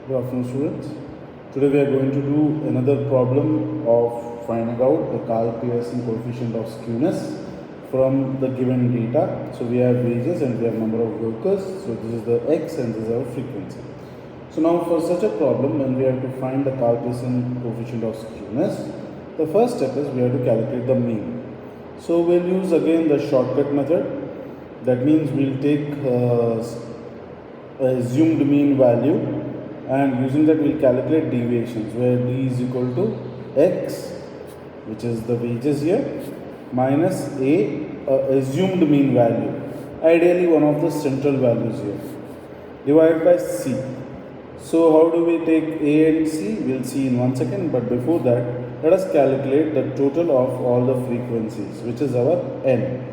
Good afternoon, students. Today we are going to do another problem of finding out the Karl Pearson coefficient of skewness from the given data. So we have wages and we have number of workers. So this is the x and this is our frequency. So now for such a problem, when we have to find the Karl Pearson coefficient of skewness, the first step is we have to calculate the mean. So we'll use again the shortcut method. That means we'll take assumed mean value, and using that we'll calculate deviations, where d is equal to x, which is the wages here, minus a assumed mean value, ideally one of the central values here, divided by c. So how do we take a and c? We'll see in 1 second, but before that let us calculate the total of all the frequencies, which is our n.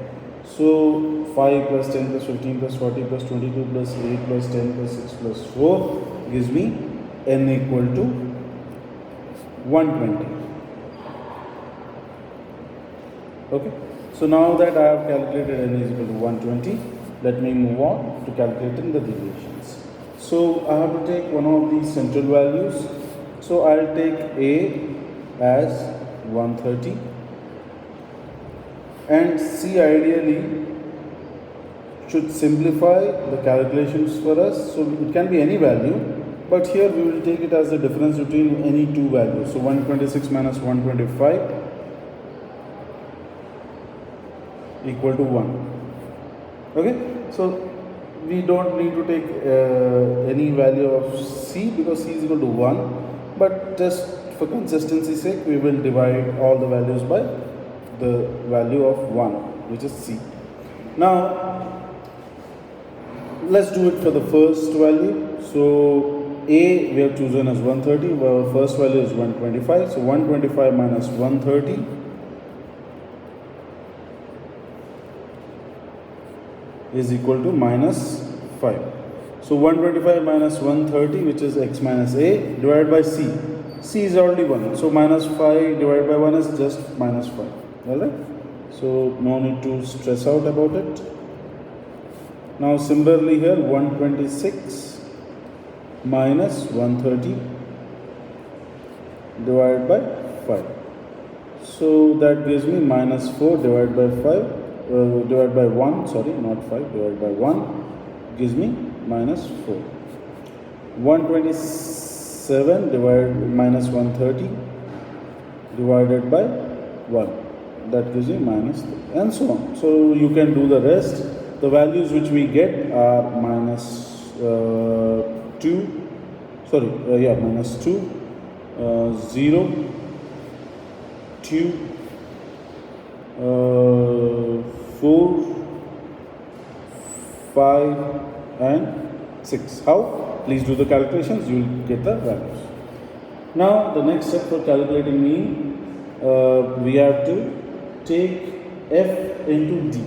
So 5 plus 10 plus 15 plus 40 plus 22 plus 8 plus 10 plus 6 plus 4 gives me n equal to 120. Okay. So now that I have calculated n is equal to 120, let me move on to calculating the deviations. So I have to take one of these central values. So I'll take a as 130 and c ideally should simplify the calculations for us. So it can be any value, but here we will take it as the difference between any two values. So 126 minus 125 equal to 1. Okay, so we don't need to take any value of c because c is equal to 1, but just for consistency's sake we will divide all the values by the value of 1, which is c. Now let's do it for the first value. So a we have chosen as 130, our first value is 125. So 125 minus 130 is equal to minus 5. So 125 minus 130, which is x minus a, divided by c. C is already 1. So minus 5 divided by 1 is just minus 5. Alright? So no need to stress out about it. Now similarly here 126 minus 130 divided by 5. So that gives me minus 4 divided by 5. Divided by 1, sorry, not 5, divided by 1 gives me minus 4. 127 divided minus 130 divided by 1, that gives me minus 3, and so on. So you can do the rest. The values which we get are minus 2, sorry, minus 2, 0, 2, 4, 5 and 6. How? Please do the calculations, you will get the values. Now the next step for calculating mean, we have to take f into d.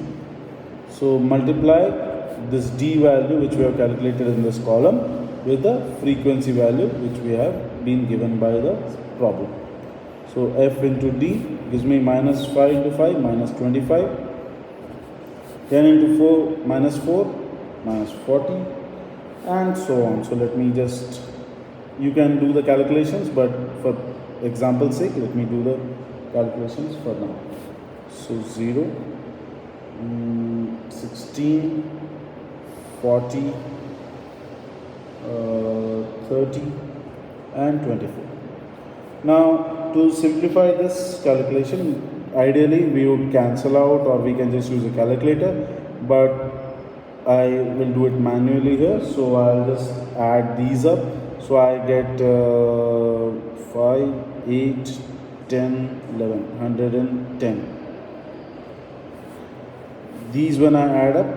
So multiply this d value which we have calculated in this column with the frequency value which we have been given by the problem. So f into d gives me minus 5 into 5, minus 25. 10 into 4, minus 4, minus 40, and so on. So let me just, you can do the calculations, but for example's sake, let me do the calculations for now. So 0, 16, 40, 30, and 24. Now to simplify this calculation, ideally we would cancel out or we can just use a calculator, but I will do it manually here. So I'll just add these up. So I get 5, 8, 10, 11, 110. These when I add up,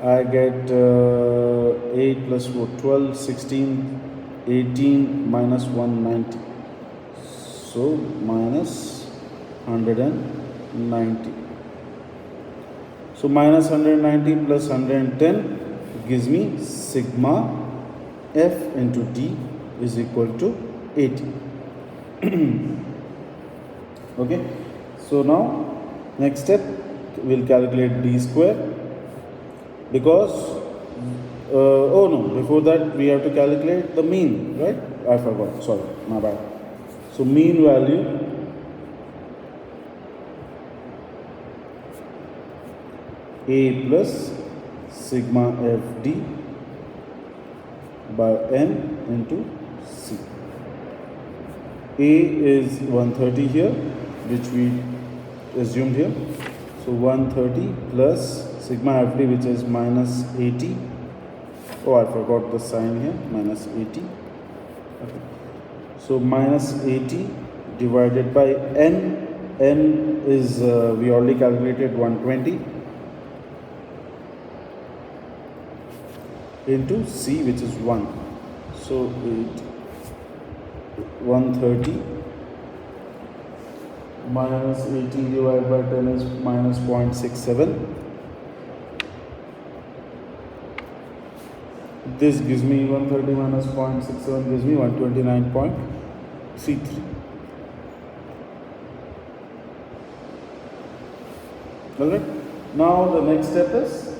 I get 8 plus 4, 12, 16, 18, minus 190. So minus 190. So minus 190 plus 110 gives me sigma f into d is equal to 80. Okay. So now next step we'll calculate d square, because oh no, before that we have to calculate the mean, right? I forgot, sorry, my bad. So mean value A plus sigma FD by N into C. A is 130 here, which we assumed here. So 130 plus sigma FD, which is minus 80. Oh, I forgot the sign here, minus 80. Okay. So minus 80 divided by N. N is, we already calculated 120 into C, which is 1. So 130 minus 80 divided by 10 is minus 0.67. This gives me 130 minus 0.67 gives me 129.33. Alright. Now the next step is,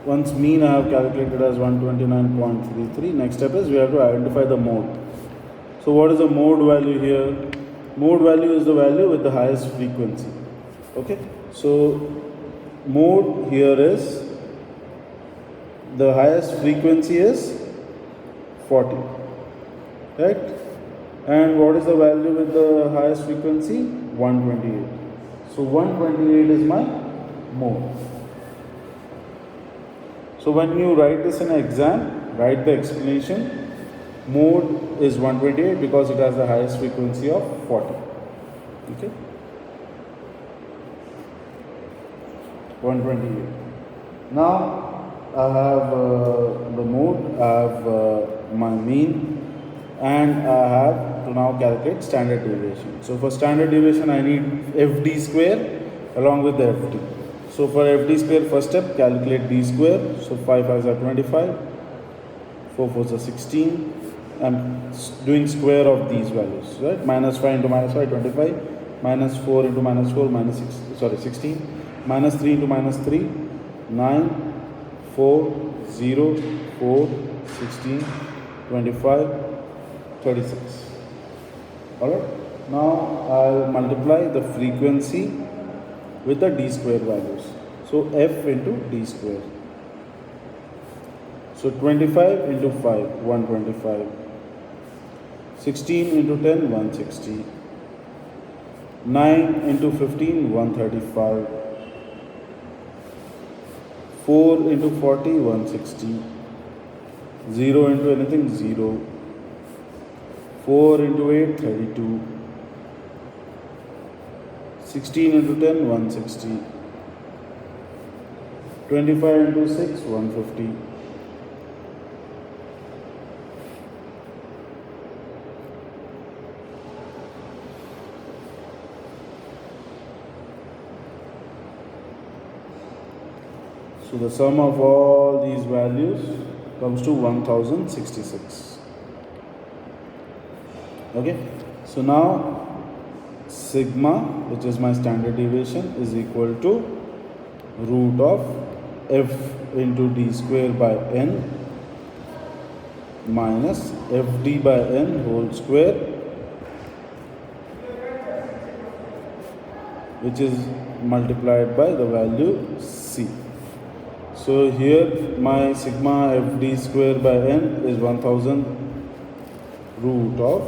once mean I have calculated as 129.33, next step is we have to identify the mode. So what is the mode value here? Mode value is the value with the highest frequency. Okay. So mode here is, the highest frequency is 40, right? And what is the value with the highest frequency? 128. So 128 is my mode. So when you write this in an exam, write the explanation. Mode is 128 because it has the highest frequency of 40. Okay. 128. Now I have the mode, I have my mean, and I have to now calculate standard deviation. So for standard deviation I need FD square along with the FD. So for FD square, first step, calculate D square. So 5 5s are 25, 4 4s are 16. I'm doing square of these values, right? Minus 5 into minus 5, 25. Minus 4 into minus 4, 16. Minus 3 into minus 3, 9, 4, 0, 4, 16, 25, 36. Alright. Now I'll multiply the frequency with the D square values. So F into D square. So 25 into 5, 125. 16 into 10, 160. 9 into 15, 135. 4 into 40, 160. 0 into anything, 0. 4 into 8, 32. 16 into 10, 160. 25 into 6, 150. So the sum of all these values comes to 1066. Okay. So now sigma, which is my standard deviation, is equal to root of f into d square by n minus fd by n whole square, which is multiplied by the value c. So here my sigma fd square by n is 1000 root of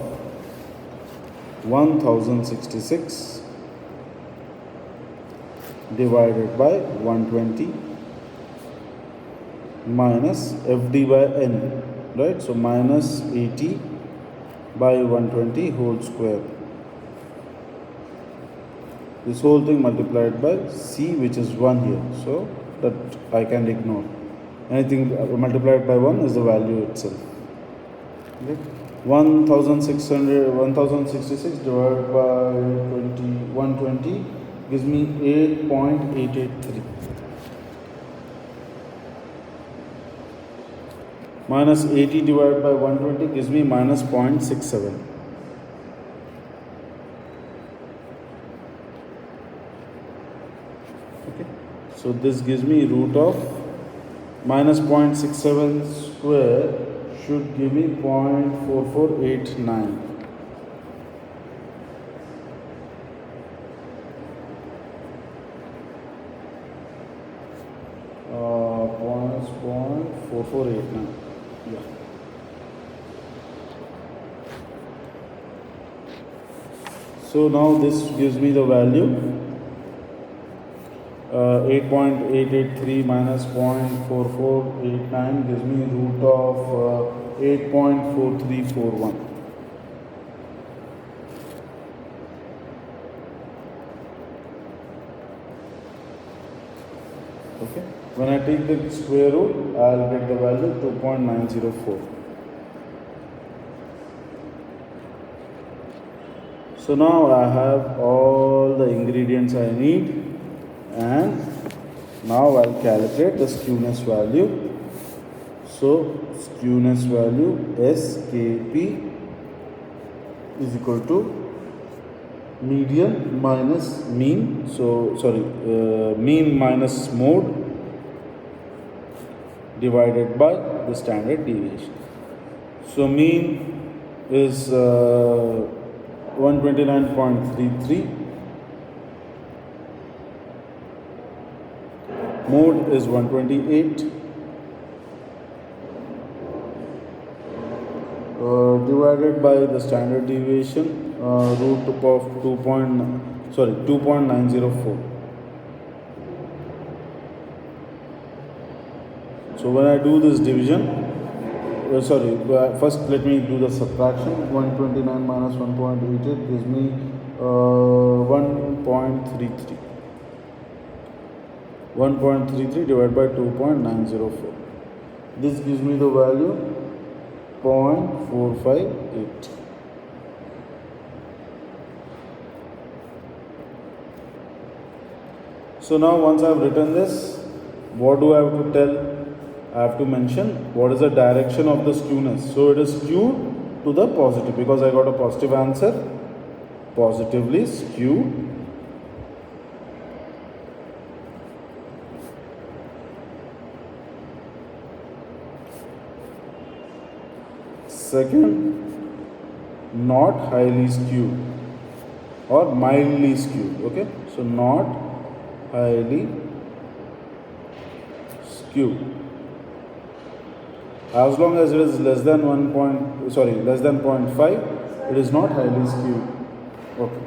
1066 divided by 120 minus fd by n, right? So minus 80 by 120 whole square. This whole thing multiplied by c, which is 1 here, so that I can ignore. Anything multiplied by 1 is the value itself. Okay. 1066 divided by 120 gives me 8.883. Minus 80 divided by 120 gives me minus 0.67. Okay. So this gives me root of minus 0.67 square should give me 0.4489. Point 0.4489. Yeah. So now this gives me the value 8.883 minus 0.4489 gives me root of 8.4341. Okay. When I take the square root, I'll get the value 2.904. So now I have all the ingredients I need, and now I'll calculate the skewness value. So skewness value SKP is equal to median minus mean. So mean minus mode divided by the standard deviation. So mean is 129.33. Mode is 128. Divided by the standard deviation, root of 2.904. So when I do this division, first let me do the subtraction. 129 minus 1.88 gives me 1.33. 1.33 divided by 2.904. This gives me the value 0.458. So now once I have written this, what do I have to tell? I have to mention what is the direction of the skewness. So it is skewed to the positive because I got a positive answer. Positively skewed. Second, not highly skewed or mildly skewed. Okay, so not highly skewed. As long as it is less than less than 0.5, it is not highly skewed. Okay.